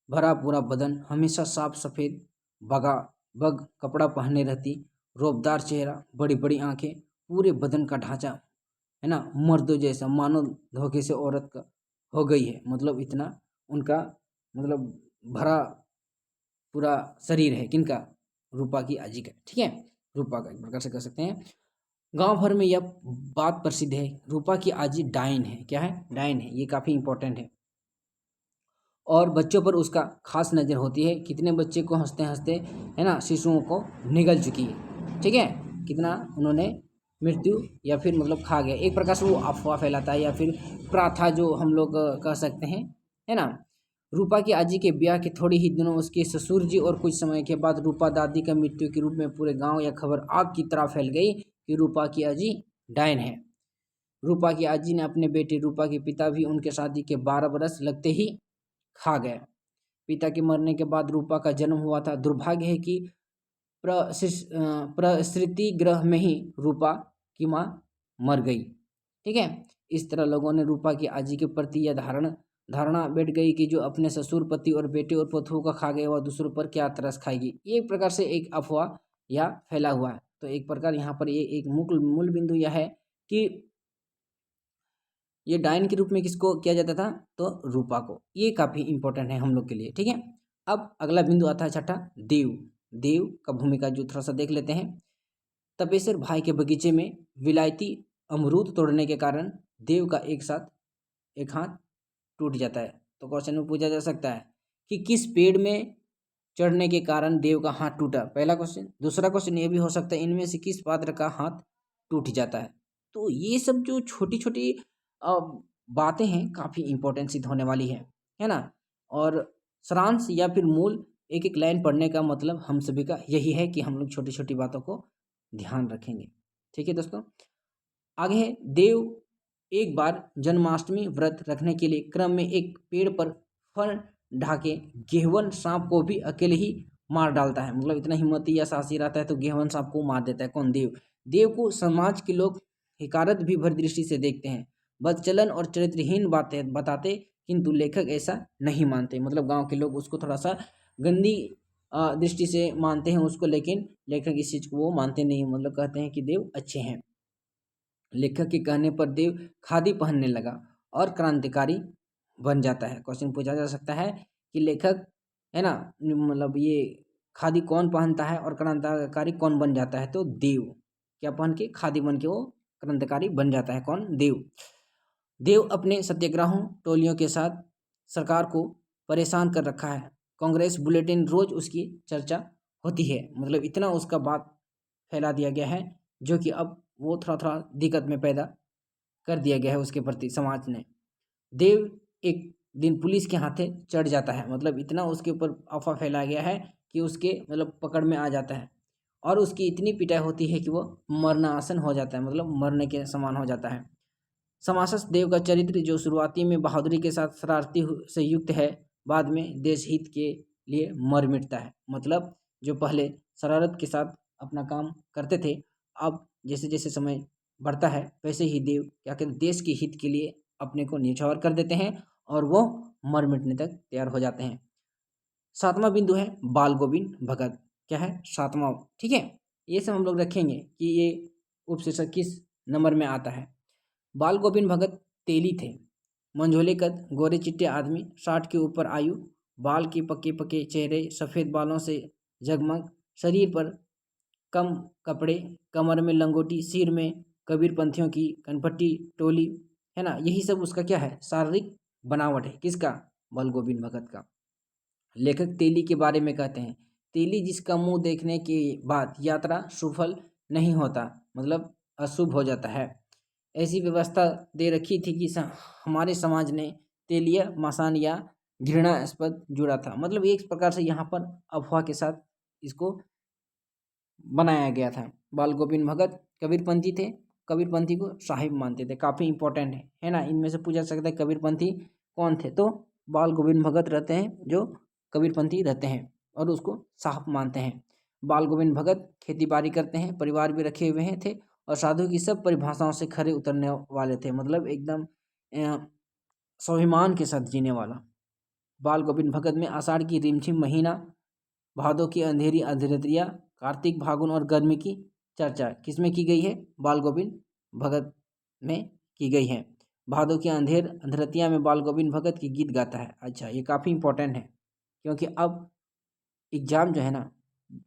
भरा पूरा बदन, हमेशा साफ सफ़ेद बगा बग कपड़ा पहने रहती, रौबदार चेहरा, बड़ी बड़ी आंखें, पूरे बदन का ढांचा, है ना, मर्दों जैसा, मानो धोखे से औरत का हो गई है। मतलब इतना उनका मतलब भरा पूरा शरीर है, किनका, रूपा की आजी का, ठीक है। रूपा का एक प्रकार से कह सकते हैं। गांव भर में यह बात प्रसिद्ध है, रूपा की आजी डाइन है। क्या है, डाइन है। ये काफ़ी इंपॉर्टेंट है और बच्चों पर उसका खास नज़र होती है। कितने बच्चे को हंसते हंसते, है ना, शिशुओं को निगल चुकी है, ठीक है। कितना उन्होंने मृत्यु या फिर मतलब खा गया। एक प्रकार से वो अफवाह फैलाता है या फिर प्रथा जो हम लोग कह सकते हैं, है ना। रूपा की आजी के ब्याह के थोड़े ही दिनों उसके ससुर जी और कुछ समय के बाद रूपा दादी का मृत्यु के रूप में पूरे गांव या खबर आग की तरह फैल गई कि रूपा की आजी डायन है। रूपा की आजी ने अपने बेटे रूपा के पिता भी उनके शादी के 12 बरस लगते ही खा गए। पिता के मरने के बाद रूपा का जन्म हुआ था। दुर्भाग्य है कि प्रसूति गृह में ही रूपा की माँ मर गई, ठीक है। इस तरह लोगों ने रूपा की आजी के प्रति यह धारणा बैठ गई कि जो अपने ससुर पति और बेटे और पतों का खा गया वह दूसरों पर क्या तरस खाएगी। ये एक प्रकार से एक अफवाह या फैला हुआ है। तो एक प्रकार यहाँ पर ये एक मूल बिंदु यह है कि ये डायन के रूप में किसको किया जाता था, तो रूपा को। ये काफ़ी इंपॉर्टेंट है हम लोग के लिए, ठीक है। अब अगला बिंदु आता है छठा, देव। देव का भूमिका जो थोड़ा सा देख लेते हैं। तपेश्वर भाई के बगीचे में विलायती अमरूद तोड़ने के कारण देव का एक हाथ टूट जाता है। तो क्वेश्चन में पूछा जा सकता है कि किस पेड़ में चढ़ने के कारण देव का हाथ टूटा, पहला क्वेश्चन। दूसरा क्वेश्चन ये भी हो सकता है इनमें से किस पात्र का हाथ टूट जाता है। तो ये सब जो छोटी छोटी बातें हैं काफ़ी इंपॉर्टेंट सिद्ध होने वाली है ना। और सारांश या फिर मूल एक एक लाइन पढ़ने का मतलब हम सभी का यही है कि हम लोग छोटी छोटी बातों को ध्यान रखेंगे, ठीक है दोस्तों। आगे है, देव एक बार जन्माष्टमी व्रत रखने के लिए क्रम में एक पेड़ पर फल ढाके गेहवन सांप को भी अकेले ही मार डालता है। मतलब इतना हिम्मती या साहसी रहता है तो गेहवन सांप को मार देता है। कौन? देव। देव को समाज के लोग हिकारत भी भर दृष्टि से देखते हैं, बदचलन और चरित्रहीन बातें बताते, किंतु लेखक ऐसा नहीं मानते। मतलब गांव के लोग उसको थोड़ा सा गंदी दृष्टि से मानते हैं उसको, लेकिन लेखक इस चीज को वो मानते नहीं। मतलब कहते हैं कि देव अच्छे हैं। लेखक के कहने पर देव खादी पहनने लगा और क्रांतिकारी बन जाता है। क्वेश्चन पूछा जा सकता है कि लेखक है ना, मतलब ये खादी कौन पहनता है और क्रांतिकारी कौन बन जाता है? तो देव। क्या पहन के? खादी बन के वो क्रांतिकारी बन जाता है। कौन? देव। देव अपने सत्याग्रहों टोलियों के साथ सरकार को परेशान कर रखा है। कांग्रेस बुलेटिन रोज उसकी चर्चा होती है। मतलब इतना उसका बात फैला दिया गया है जो कि अब वो थोड़ा थोड़ा दिक्कत में पैदा कर दिया गया है उसके प्रति समाज ने। देव एक दिन पुलिस के हाथे चढ़ जाता है। मतलब इतना उसके ऊपर अफवाह फैलाया गया है कि उसके मतलब पकड़ में आ जाता है और उसकी इतनी पिटाई होती है कि वो मरणासन हो जाता है। मतलब मरने के समान हो जाता है। समासस देव का चरित्र जो शुरुआती में बहादुरी के साथ शरारती से युक्त है, बाद में देश हित के लिए मर मिटता है। मतलब जो पहले शरारत के साथ अपना काम करते थे, अब जैसे जैसे समय बढ़ता है वैसे ही देव क्या कहते हैं, देश के हित के लिए अपने को न्यौछावर कर देते हैं और वो मर मिटने तक तैयार हो जाते हैं। सातवां बिंदु है बाल गोविंद भगत। क्या है? सातवां। ठीक है, ये सब हम लोग रखेंगे कि ये उपशीर्षक किस नंबर में आता है। बाल गोविंद भगत तेली थे, मंझोले कद, गोरे चिट्टे आदमी, 60 के ऊपर आयु, बाल के पके पके चेहरे, सफ़ेद बालों से जगमग, शरीर पर कम कपड़े, कमर में लंगोटी, सिर में कबीरपंथियों की कनपट्टी टोली, है ना। यही सब उसका क्या है? शारीरिक बनावट है। किसका? बाल गोविंद भगत का। लेखक तेली के बारे में कहते हैं, तेली जिसका मुंह देखने के बाद यात्रा सुफल नहीं होता, मतलब अशुभ हो जाता है। ऐसी व्यवस्था दे रखी थी कि हमारे समाज ने तेलिया मसान या घृणास्पद जुड़ा था। मतलब एक प्रकार से यहाँ पर अफवाह के साथ इसको बनाया गया था। बाल गोविंद भगत कबीरपंथी थे, कबीरपंथी को साहिब मानते थे। काफ़ी इंपॉर्टेंट है ना। इनमें से पूछा सकता है कबीरपंथी कौन थे? तो बाल गोविंद भगत रहते हैं जो कबीरपंथी रहते हैं और उसको साहब मानते हैं। बाल गोविंद भगत खेती बाड़ी करते हैं, परिवार भी रखे हुए हैं थे और साधु की सब परिभाषाओं से खरे उतरने वाले थे। मतलब एकदम स्वाभिमान के साथ जीने वाला। बाल गोविंद भगत में आषाढ़ की रिमझिम महीना, भादों की अंधेरी अधरतिया, कार्तिक फागुन और गर्मी की चर्चा किसमें की गई है? बाल गोविंद भगत में की गई है। भादों की अंधरतिया में बाल गोविंद भगत की गीत गाता है। अच्छा, ये काफ़ी इंपॉर्टेंट है क्योंकि अब एग्ज़ाम जो है ना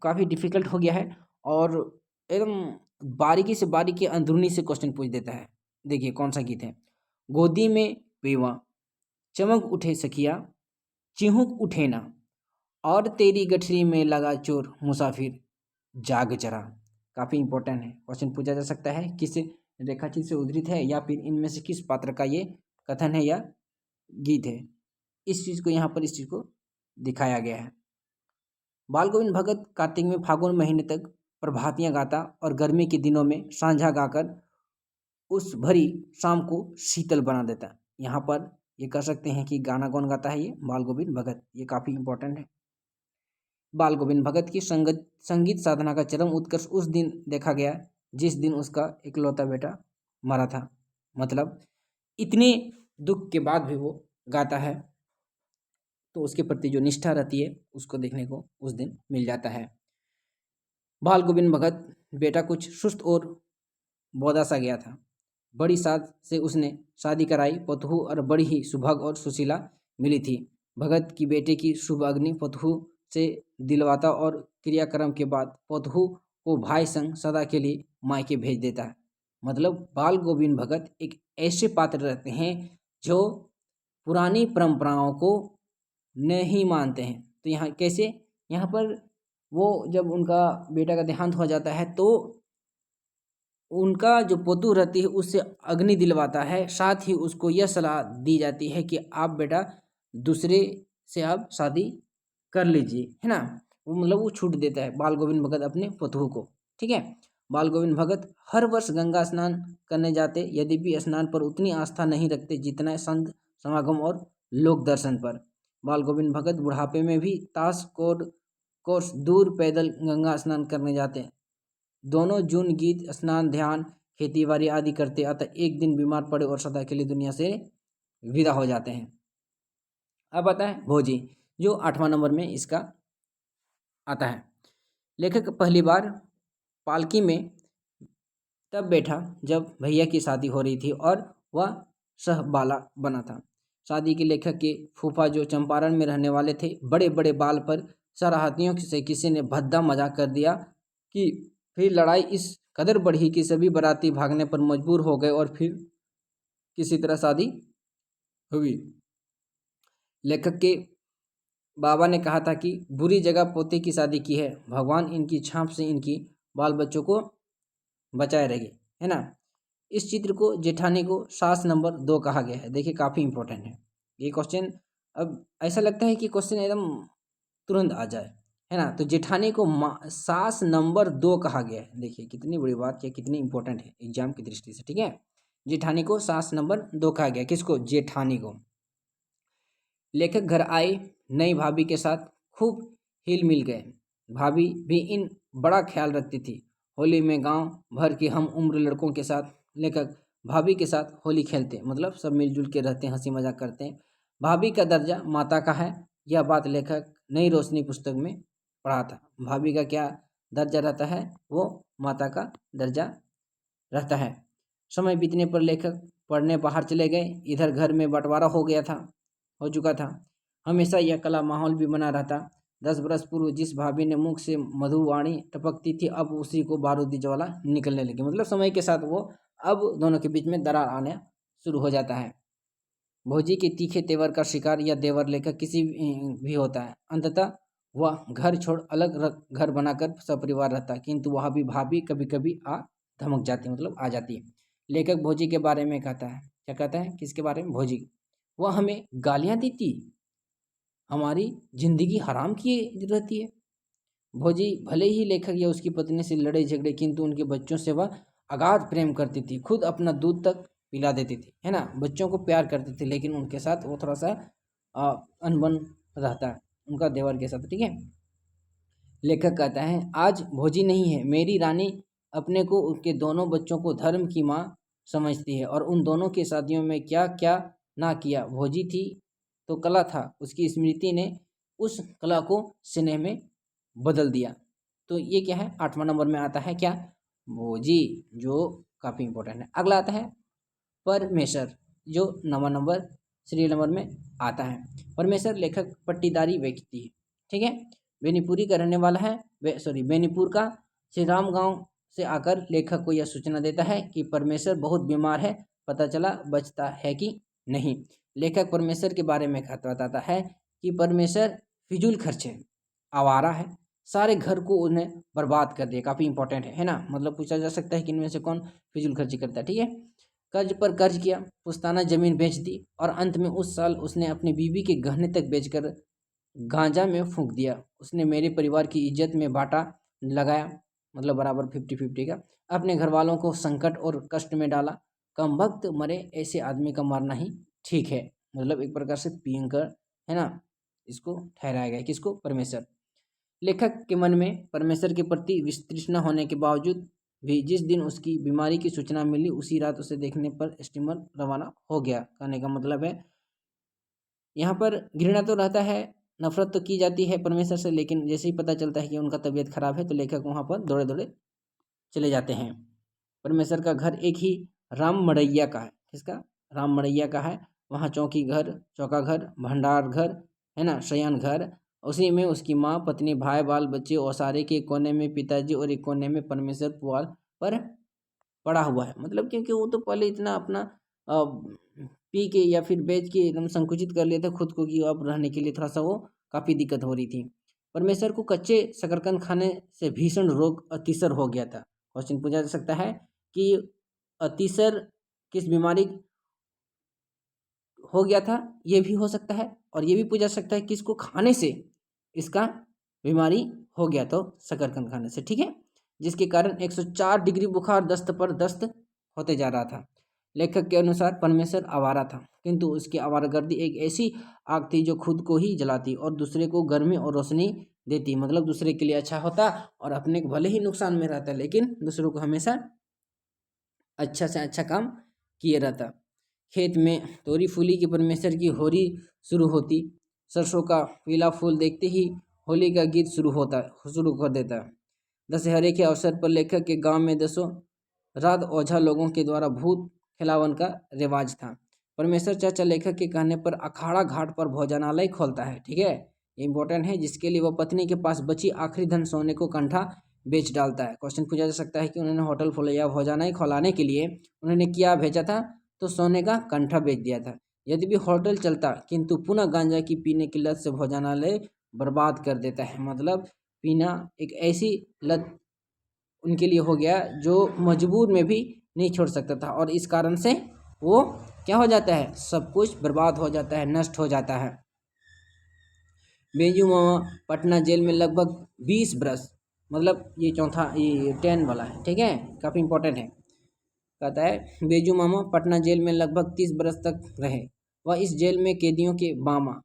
काफ़ी डिफ़िकल्ट हो गया है और एकदम बारीकी से बारीकी अंदरूनी से क्वेश्चन पूछ देता है। देखिए कौन सा गीत है। गोदी में पेवा, चमक उठे सखिया, चिहुक उठे ना, और तेरी गठरी में लगा चोर मुसाफिर जाग जरा। काफ़ी इंपॉर्टेंट है। क्वेश्चन पूछा जा सकता है किस रेखाचित्र से उद्धृत है या फिर इनमें से किस पात्र का ये कथन है या गीत है। इस चीज़ को यहाँ पर इस चीज़ को दिखाया गया है। बाल गोविंद भगत कार्तिक में फागुन महीने तक प्रभातियाँ गाता और गर्मी के दिनों में सांझा गाकर उस भरी शाम को शीतल बना देता। यहाँ पर ये कह सकते हैं कि गाना कौन गाता है? ये बाल गोविंद भगत। ये काफ़ी इंपॉर्टेंट है। बाल गोविंद भगत की संगीत साधना का चरम उत्कर्ष उस दिन देखा गया जिस दिन उसका इकलौता बेटा मरा था। मतलब इतने दुख के बाद भी वो गाता है तो उसके प्रति जो निष्ठा रहती है उसको देखने को उस दिन मिल जाता है। बाल गोविंद भगत बेटा कुछ सुस्त और बौदा सा गया था। बड़ी सास से उसने शादी कराई। पतहू और बड़ी ही सुभग और सुशीला मिली थी। भगत की बेटे की शुभ अग्नि पतहू से दिलवाता और क्रियाक्रम के बाद पतहू को भाई संग सदा के लिए मायके भेज देता है। मतलब बाल गोविंद भगत एक ऐसे पात्र रहते हैं जो पुरानी परंपराओं को नहीं मानते हैं। तो यहाँ कैसे? यहाँ पर वो जब उनका बेटा का देहांत हो जाता है तो उनका जो पोतू रहती है उससे अग्नि दिलवाता है। साथ ही उसको यह सलाह दी जाती है कि आप बेटा दूसरे से आप शादी कर लीजिए, है ना। वो मतलब वो छूट देता है बाल गोविंद भगत अपने पोतू को। ठीक है। बाल गोविंद भगत हर वर्ष गंगा स्नान करने जाते, यद्यपि स्नान पर उतनी आस्था नहीं रखते जितना संत समागम और लोक दर्शन पर। बाल गोविंद भगत बुढ़ापे में भी ताश कोर्स दूर पैदल गंगा स्नान करने जाते। दोनों जून गीत स्नान ध्यान खेतीबाड़ी आदि करते, अतः एक दिन बीमार पड़े और सदा के लिए दुनिया से विदा हो जाते हैं। अब आता है भोजी, जो 8वां नंबर में इसका आता है। लेखक पहली बार पालकी में तब बैठा जब भैया की शादी हो रही थी और वह सहबाला बना था। शादी के लेखक के फूफा जो चंपारण में रहने वाले थे, बड़े बड़े बाल पर सराहतियों से किसी ने भद्दा मजाक कर दिया कि फिर लड़ाई इस कदर बढ़ी कि सभी बाराती भागने पर मजबूर हो गए और फिर किसी तरह शादी हुई। लेखक के बाबा ने कहा था कि बुरी जगह पोते की शादी की है, भगवान इनकी छाप से इनकी बाल बच्चों को बचाए रहे, है ना। इस चित्र को जेठानी को सास नंबर 2 कहा गया है। देखिए काफ़ी इंपॉर्टेंट है ये क्वेश्चन। अब ऐसा लगता है कि क्वेश्चन एकदम तुरंत आ जाए, है ना। तो जेठानी को सास नंबर 2 कहा गया है। देखिए कितनी बड़ी बात, या कितनी इंपॉर्टेंट है एग्जाम की दृष्टि से, ठीक है। जेठानी को सास नंबर 2 कहा गया, किसको? जेठानी को। लेखक घर आए नई भाभी के साथ खूब हिल मिल गए। भाभी भी इन बड़ा ख्याल रखती थी। होली में गांव भर के हम उम्र लड़कों के साथ लेखक भाभी के साथ होली खेलते, मतलब सब मिलजुल के रहते हैं, हंसी मजाक करते हैं। भाभी का दर्जा माता का है, यह बात लेखक नई रोशनी पुस्तक में पढ़ा था। भाभी का क्या दर्जा रहता है? वो माता का दर्जा रहता है। समय बीतने पर लेखक पढ़ने बाहर चले गए। इधर घर में बंटवारा हो चुका था। हमेशा यह कला माहौल भी बना रहता। 10 बरस पूर्व जिस भाभी ने मुख से मधुवाणी टपकती थी, अब उसी को बारूदी ज्वाला निकलने लगी। मतलब समय के साथ वो अब दोनों के बीच में दरार आने शुरू हो जाता है। भौजी के तीखे तेवर का शिकार या देवर लेखक किसी भी होता है, अंततः वह घर छोड़ अलग घर बनाकर सपरिवार रहता है, किंतु वह भी भाभी कभी कभी आ धमक जाती है, मतलब आ जाती है। लेखक भौजी के बारे में कहता है, क्या कहता है? किसके बारे में? भौजी। वह हमें गालियां देती, हमारी जिंदगी हराम किए रहती है। भौजी भले ही लेखक या उसकी पत्नी से लड़े झगड़े, किंतु उनके बच्चों से वह अगाध प्रेम करती थी, खुद अपना दूध तक पिला देती थी, है ना। बच्चों को प्यार करती थी, लेकिन उनके साथ वो थोड़ा सा अनबन रहता है उनका देवर के साथ, ठीक है। लेखक कहता है, आज भौजी नहीं है, मेरी रानी अपने को उनके दोनों बच्चों को धर्म की माँ समझती है, और उन दोनों के शादियों में क्या क्या ना किया। भौजी थी तो कला था, उसकी स्मृति ने उस कला को स्नेह में बदल दिया। तो ये क्या है? 8वां नंबर में आता है क्या? भौजी, जो काफ़ी इंपॉर्टेंट है। अगला आता है परमेश्वर, जो 9वां नंबर सीरियल नंबर में आता है। परमेश्वर लेखक पट्टीदारी व्यक्ति है, ठीक है। बेनीपुरी का रहने वाला है, बेनीपुर का श्री राम गांव से आकर लेखक को यह सूचना देता है कि परमेश्वर बहुत बीमार है, पता चला बचता है कि नहीं। लेखक परमेश्वर के बारे में बताता है कि परमेश्वर फिजूल खर्चे, आवारा है, सारे घर को उन्हें बर्बाद कर दिया। काफ़ी इंपॉर्टेंट है ना। मतलब पूछा जा सकता है कि इनमें से कौन फिजूल खर्ची करता है, ठीक है। कर्ज पर कर्ज किया, पुश्ताना जमीन बेच दी, और अंत में उस साल उसने अपनी बीवी के गहने तक बेचकर गांजा में फूंक दिया। उसने मेरे परिवार की इज्जत में बाटा लगाया, मतलब बराबर 50-50 का। अपने घर वालों को संकट और कष्ट में डाला। कम वक्त मरे ऐसे आदमी का मरना ही ठीक है। मतलब एक प्रकार से पियंकर, है ना, इसको ठहराया गया। किसको? परमेश्वर। लेखक के मन में परमेश्वर के प्रति वितृष्णा होने के बावजूद भी जिस दिन उसकी बीमारी की सूचना मिली, उसी रात उसे देखने पर स्टीमर रवाना हो गया। कहने का मतलब है यहाँ पर घृणा तो रहता है, नफरत तो की जाती है परमेश्वर से, लेकिन जैसे ही पता चलता है कि उनका तबीयत खराब है तो लेखक वहाँ पर दौड़े दौड़े चले जाते हैं। परमेश्वर का घर एक ही राम मड़ैया का है। किसका? राम मड़ैया का है। वहाँ चौका घर, भंडार घर, है ना, शयन घर, उसी में उसकी माँ, पत्नी, भाई, बाल बच्चे, ओसारे के एक कोने में पिताजी और एक कोने में परमेश्वर पुआल पर पड़ा हुआ है। मतलब क्योंकि वो तो पहले इतना अपना पी के या फिर बेच के एकदम संकुचित कर लेते खुद को, कि अब रहने के लिए थोड़ा सा वो काफ़ी दिक्कत हो रही थी। परमेश्वर को कच्चे शकरकंद खाने से भीषण रोग अतिसर हो गया था। क्वेश्चन पूछा जा सकता है कि अतिसर किस बीमारी हो गया था, ये भी हो सकता है, और ये भी पूछा जा सकता है किसको खाने से इसका बीमारी हो गया, तो शकरकंद खाने से, ठीक है, जिसके कारण 104 डिग्री बुखार, दस्त पर दस्त होते जा रहा था। लेखक के अनुसार परमेश्वर आवारा था, किंतु उसकी आवारागर्दी एक ऐसी आग थी जो खुद को ही जलाती और दूसरे को गर्मी और रोशनी देती। मतलब दूसरे के लिए अच्छा होता और अपने को भले ही नुकसान में रहता, लेकिन दूसरों को हमेशा अच्छा से अच्छा काम किए रहता। खेत में तोरी फूली की परमेश्वर की होली शुरू होती। सरसों का पीला फूल देखते ही होली का गीत शुरू कर देता। दशहरे के अवसर पर लेखक के गांव में दसों रात ओझा लोगों के द्वारा भूत खिलावन का रिवाज था। परमेश्वर चाचा लेखक के कहने पर अखाड़ा घाट पर भोजनालय खोलता है। ठीक है, इंपॉर्टेंट है, जिसके लिए वह पत्नी के पास बची आखिरी धन सोने को कंठा बेच डालता है। क्वेश्चन पूछा जा सकता है कि उन्होंने होटल खोला या भोजनालय खोलाने के लिए उन्होंने क्या भेजा था, तो सोने का कंठा बेच दिया था। यदि भी होटल चलता, किंतु पुनः गांजा की पीने की लत से भोजनालय बर्बाद कर देता है। मतलब पीना एक ऐसी लत उनके लिए हो गया जो मजबूर में भी नहीं छोड़ सकता था, और इस कारण से वो क्या हो जाता है, सब कुछ बर्बाद हो जाता है, नष्ट हो जाता है। बेंजू मामा पटना जेल में लगभग 20 बरस, मतलब ये चौथा, ये 10 वाला है। ठीक है, काफ़ी इंपॉर्टेंट है। कहता है बेजू मामा पटना जेल में लगभग 30 बरस तक रहे। वह इस जेल में कैदियों के मामा,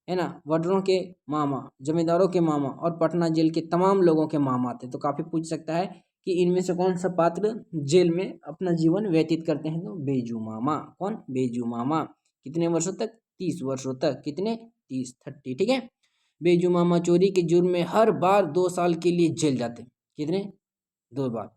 है ना, वर्डरों के मामा, जमींदारों के मामा और पटना जेल के तमाम लोगों के मामा थे। तो काफ़ी पूछ सकता है कि इनमें से कौन सा पात्र जेल में अपना जीवन व्यतीत करते हैं, तो बेजू मामा। कौन? बेजू मामा। कितने वर्षों तक? 30 वर्षों तक। कितने? 30। ठीक है। बेजू मामा चोरी के जुर्म में हर बार 2 साल के लिए जेल जाते। कितने? 2 बार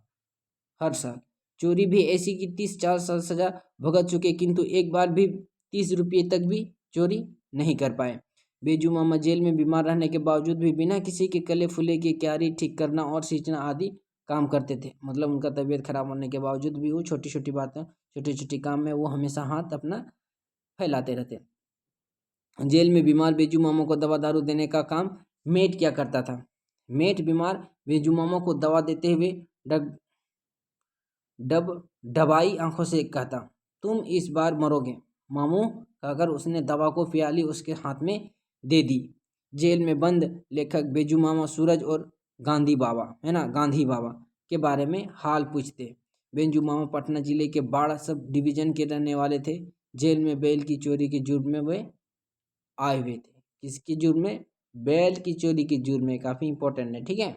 हर साल। चोरी भी ऐसी कि 30-40 साल सजा भुगत चुके, किंतु एक बार भी 30 रुपये तक भी चोरी नहीं कर पाए। बेजू मामा जेल में बीमार रहने के बावजूद भी बिना किसी के गले फूले की क्यारी ठीक करना और सींचना आदि काम करते थे। मतलब उनका तबीयत खराब होने के बावजूद भी वो छोटी छोटी बातें, छोटी छोटी काम में वो हमेशा हाथ अपना फैलाते रहते। जेल में बीमार बेजू मामा को दवा दारू देने का काम मेट क्या करता था? मेट बीमार बेजू मामा को दवा देते हुए डबाई आंखों से कहता, तुम इस बार मरोगे मामू, कहकर उसने दवा को प्याली उसके हाथ में दे दी। जेल में बंद लेखक बेजू मामा सूरज और गांधी बाबा, है ना, गांधी बाबा के बारे में हाल पूछते। बेजू मामा पटना जिले के बाढ़ सब डिवीजन के रहने वाले थे। जेल में बैल की चोरी के जुर्म में वे आए हुए थे। किसकी जुर्म में? बैल की चोरी के जुर्म में। काफ़ी इंपॉर्टेंट है। ठीक है।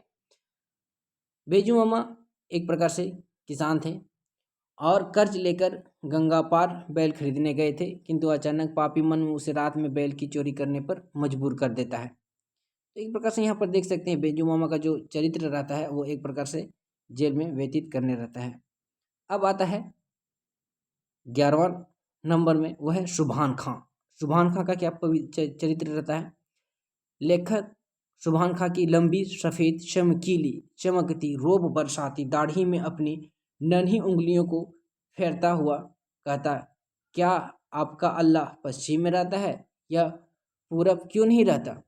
बेजू मामा एक प्रकार से किसान थे और कर्ज लेकर गंगा पार बैल खरीदने गए थे, किंतु अचानक पापी मन उसे रात में बैल की चोरी करने पर मजबूर कर देता है। तो एक प्रकार से यहाँ पर देख सकते हैं बेजू मामा का जो चरित्र रहता है वो एक प्रकार से जेल में व्यतीत करने रहता है। अब आता है 11वां नंबर में, वह है सुभान खां। सुभान खां का क्या चरित्र रहता है? लेखक सुभान खां की लंबी सफ़ेद चमकीली चमकती रोब बरसाती दाढ़ी में अपनी नन्ही उंगलियों को फेरता हुआ कहता, क्या आपका अल्लाह पश्चिम में रहता है या पूरब क्यों नहीं रहता,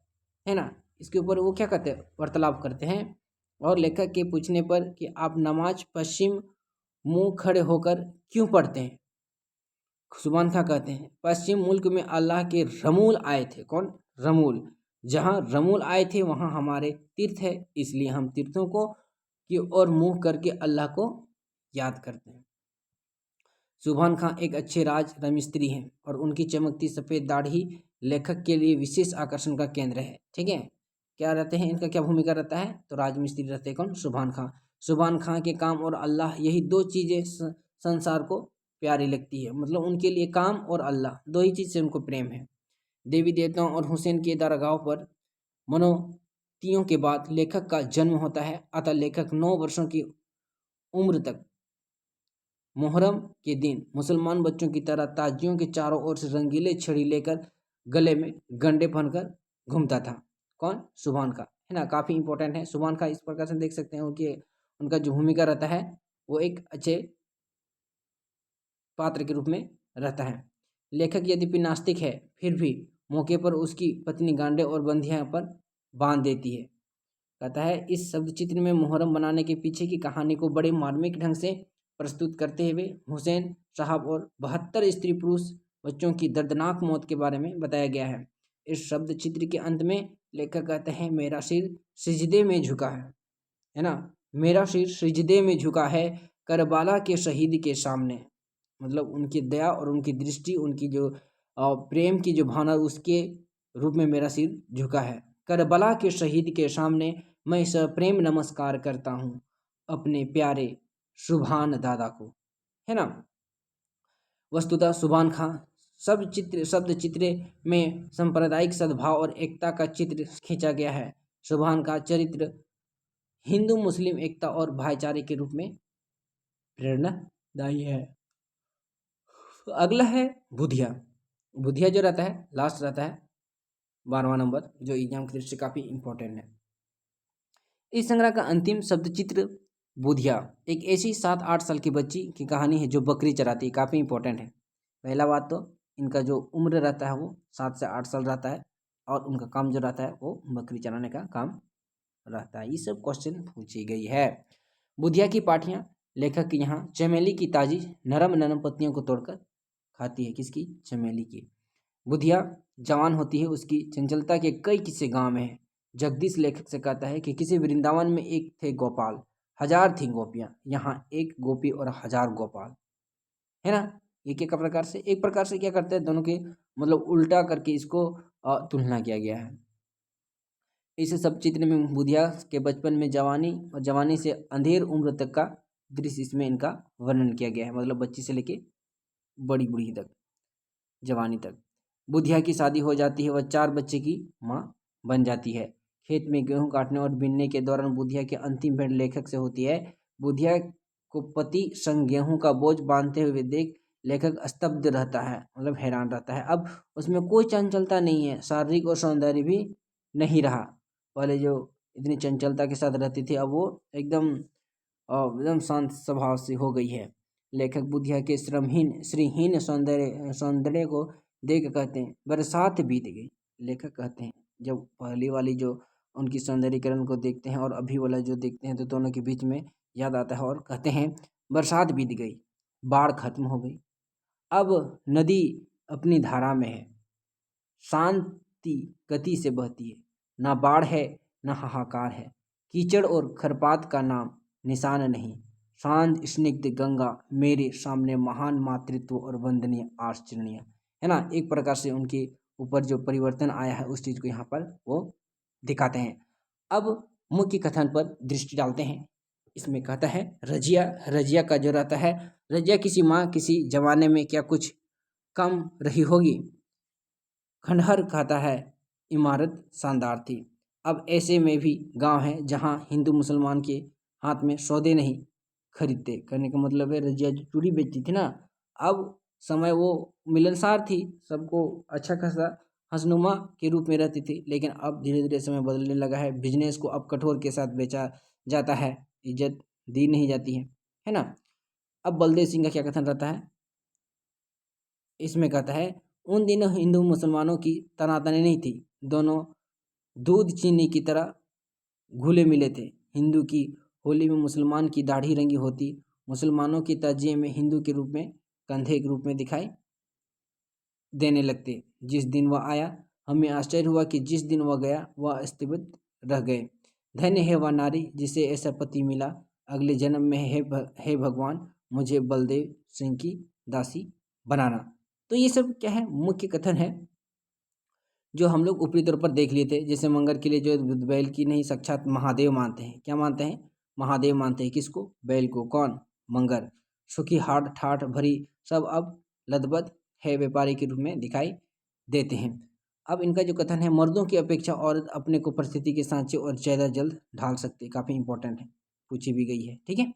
है ना। इसके ऊपर वो क्या कहते हैं, वार्तालाप करते हैं। और लेखक के पूछने पर कि आप नमाज पश्चिम मुंह खड़े होकर क्यों पढ़ते हैं, सुभान खां कहते हैं पश्चिम मुल्क में अल्लाह के रमूल आए थे। कौन? रमूल। जहाँ रमूल आए थे वहाँ हमारे तीर्थ है, इसलिए हम तीर्थों को की ओर मुंह करके अल्लाह को याद करते हैं। सुभान खां एक अच्छे राज मिस्त्री हैं और उनकी चमकती सफ़ेद दाढ़ी लेखक के लिए विशेष आकर्षण का केंद्र है। ठीक है। क्या रहते हैं, इनका क्या भूमिका रहता है, तो राजमिस्त्री रहते हैं। कौन? सुभान खां। सुभान खां के काम और अल्लाह, यही 2 चीज़ें संसार को प्यारी लगती है। मतलब उनके लिए काम और अल्लाह, 2 ही चीज़ से उनको प्रेम है। देवी देवताओं और हुसैन के दरगाह पर मनोतियों के बाद लेखक का जन्म होता है, अतः लेखक 9 वर्षों की उम्र तक मुहर्रम के दिन मुसलमान बच्चों की तरह ताजियों के चारों ओर से रंगीले छड़ी लेकर गले में गंडे पहनकर घूमता था। कौन? सुभान खां, है ना। काफ़ी इंपॉर्टेंट है सुभान खां। इस प्रकार से देख सकते हैं उनके उनका जो भूमिका रहता है वो एक अच्छे पात्र के रूप में रहता है। लेखक यद्यपि नास्तिक है फिर भी मौके पर उसकी पत्नी गांडे और बंधियां पर बांध देती है। कहता है इस शब्द चित्र में मुहर्रम बनाने के पीछे की कहानी को बड़े मार्मिक ढंग से प्रस्तुत करते हुए हुसैन साहब और 72 स्त्री पुरुष बच्चों की दर्दनाक मौत के बारे में बताया गया है। इस शब्द चित्र के अंत में लेखक कहते हैं मेरा सिर सिजदे में झुका है ना, मेरा सिर सिजदे में झुका है करबाला के शहीद के सामने। मतलब उनकी दया और उनकी दृष्टि, उनकी जो प्रेम की जो भावना, उसके रूप में मेरा सिर झुका है। करबला के शहीद के सामने मैं सप्रेम नमस्कार करता हूँ अपने प्यारे सुभान दादा को, है ना। वस्तुतः सुभान खां शब्द चित्र में सांप्रदायिक सद्भाव और एकता का चित्र खींचा गया है। सुभान का चरित्र हिंदू मुस्लिम एकता और भाईचारे के रूप में प्रेरणादायी है। अगला है बुधिया। बुधिया जो रहता है लास्ट रहता है 12वां नंबर, जो एग्जाम की दृष्टि से काफी इंपॉर्टेंट है। इस संग्रह का अंतिम शब्द चित्र बुधिया एक ऐसी 7-8 साल की बच्ची की कहानी है जो बकरी चराती है। काफी इंपॉर्टेंट है। पहला बात तो इनका जो उम्र रहता है वो 7 से 8 साल रहता है और उनका काम जो रहता है वो बकरी चराने का काम रहता है। ये सब क्वेश्चन पूछी गई है। बुधिया की पाठियाँ लेखक यहाँ चमेली की ताजी नरम नरम पत्तियों को तोड़कर खाती है। किसकी? चमेली की। बुधिया जवान होती है, उसकी चंचलता के कई किस्से गांव में है। जगदीश लेखक से कहता है कि किसी वृंदावन में एक थे गोपाल, 1000 थी गोपियां, यहाँ एक गोपी और 1000 गोपाल, है ना। एक एक प्रकार से एक प्रकार से क्या करते हैं, दोनों के मतलब उल्टा करके इसको तुलना किया गया है। इस सब चित्र में बुधिया के बचपन में जवानी और जवानी से अंधेर उम्र तक का दृश्य इसमें इनका वर्णन किया गया है। मतलब बच्ची से लेके बड़ी बूढ़ी तक, जवानी तक। बुधिया की शादी हो जाती है, वह 4 बच्चे की माँ बन जाती है। खेत में गेहूं काटने और बीनने के दौरान बुधिया की अंतिम भेंट लेखक से होती है। बुधिया को पति संग गेहूं का बोझ बांधते हुए देख लेखक स्तब्ध रहता है, मतलब हैरान रहता है। अब उसमें कोई चंचलता नहीं है, शारीरिक और सौंदर्य भी नहीं रहा। पहले जो इतनी चंचलता के साथ रहती थी, अब वो एकदम शांत स्वभाव से हो गई है। लेखक बुधिया के श्रीहीन सौंदर्य को देख कहते हैं बरसात बीत गई। लेखक कहते हैं जब पहली वाली जो उनकी सौंदर्यीकरण को देखते हैं और अभी वाला जो देखते हैं तो दोनों के बीच में याद आता है और कहते हैं बरसात बीत गई, बाढ़ खत्म हो गई, अब नदी अपनी धारा में है, शांति गति से बहती है, ना बाढ़ है ना हाहाकार है, कीचड़ और खरपात का नाम निशान नहीं, शांत स्निग्ध गंगा मेरे सामने महान मातृत्व और वंदनीय आश्चर्य, है ना। एक प्रकार से उनके ऊपर जो परिवर्तन आया है उस चीज को यहाँ पर वो दिखाते हैं। अब मुख्य कथन पर दृष्टि डालते हैं। इसमें कहता है रजिया, रजिया का जो रहता है, रजिया किसी माँ किसी जमाने में क्या कुछ कम रही होगी। खंडहर कहता है इमारत शानदार थी। अब ऐसे में भी गांव है जहां हिंदू मुसलमान के हाथ में सौदे नहीं खरीदते। करने का मतलब है रजिया जो चूड़ी बेचती थी ना, अब समय वो मिलनसार थी, सबको अच्छा खासा हंसनुमा के रूप में रहती थी। लेकिन अब धीरे धीरे समय बदलने लगा है, बिजनेस को अब कठोर के साथ बेचा जाता है, इज्जत दी नहीं जाती है ना। अब बलदेव सिंह का क्या कथन रहता है, इसमें कहता है उन दिनों हिंदू मुसलमानों की तनातनी नहीं थी, दोनों दूध चीनी की तरह घुले मिले थे। हिंदू की होली में मुसलमान की दाढ़ी रंगी होती, मुसलमानों की तजिए में हिंदू के रूप में कंधे के रूप में दिखाई देने लगते। जिस दिन वह आया हमें आश्चर्य हुआ कि जिस दिन वह गया वह स्तब्ध रह गए। धन्य है वह नारी जिसे ऐसा पति मिला, अगले जन्म में हे भगवान मुझे बलदेव सिंह की दासी बनाना। तो ये सब क्या है, मुख्य कथन है जो हम लोग ऊपरी तौर पर देख लिए थे। जैसे मंगर के लिए जो बैल की नहीं साक्षात महादेव मानते हैं। क्या मानते हैं? महादेव मानते हैं। किसको? बैल को। कौन? मंगर। सुखी हाट ठाठ भरी सब अब लदबद है व्यापारी के रूप में दिखाई देते हैं। अब इनका जो कथन है, मर्दों की अपेक्षा औरत अपने को परिस्थिति के सांचे और ज्यादा जल्द ढाल सकती है। काफी इंपॉर्टेंट है, पूछी भी गई है, ठीक है,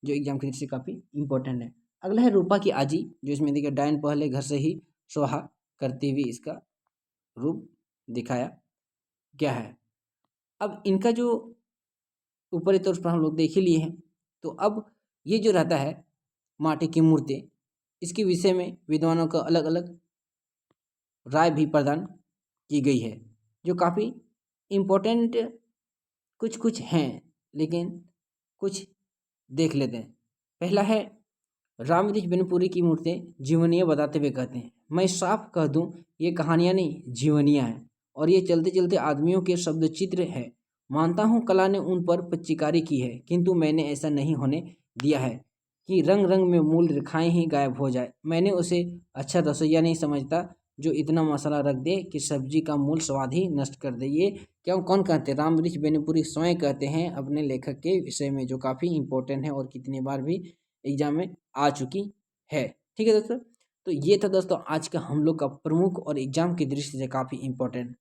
जो एग्जाम की दृष्टि से काफी इंपॉर्टेंट है। अगला है रूपा की आजी, जो इसमें देखिए डायन पहले घर से ही स्वाहा करती हुई इसका रूप दिखाया गया है। अब इनका जो ऊपरी तौर पर हम लोग देख ही लिए हैं, तो अब ये जो रहता है माटी की मूर्ति, इसके विषय में विद्वानों को अलग अलग राय भी प्रदान की गई है, जो काफ़ी इम्पोर्टेंट कुछ कुछ हैं, लेकिन कुछ देख लेते हैं। पहला है रामवृक्ष बिनपुरी की मूर्ति जीवनीय बताते हुए कहते हैं, मैं साफ कह दूं ये कहानियां नहीं जीवनियां हैं और ये चलते चलते आदमियों के शब्द चित्र है। मानता हूं कला ने उन पर पच्चीकारी की है, किंतु मैंने ऐसा नहीं होने दिया है कि रंग रंग में मूल रेखाएं ही गायब हो जाए। मैंने उसे अच्छा रसोइया नहीं समझता जो इतना मसाला रख दे कि सब्जी का मूल स्वाद ही नष्ट कर दे। ये क्या कौन कहते हैं? रामवृक्ष बेनीपुरी स्वयं कहते हैं अपने लेखक के विषय में, जो काफ़ी इंपॉर्टेंट है और कितनी बार भी एग्जाम में आ चुकी है। ठीक है दोस्तों, तो ये था दोस्तों आज का हम लोग का प्रमुख और एग्जाम की दृष्टि से काफ़ी इंपॉर्टेंट।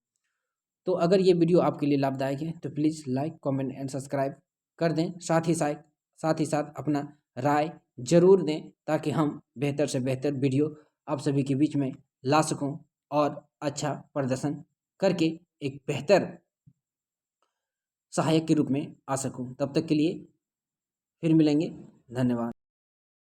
तो अगर ये वीडियो आपके लिए लाभदायक है तो please like comment and subscribe कर दें। साथ ही साथ अपना राय जरूर दें ताकि हम बेहतर से बेहतर वीडियो आप सभी के बीच में ला सकूं और अच्छा प्रदर्शन करके एक बेहतर सहायक के रूप में आ सकूं। तब तक के लिए फिर मिलेंगे। धन्यवाद।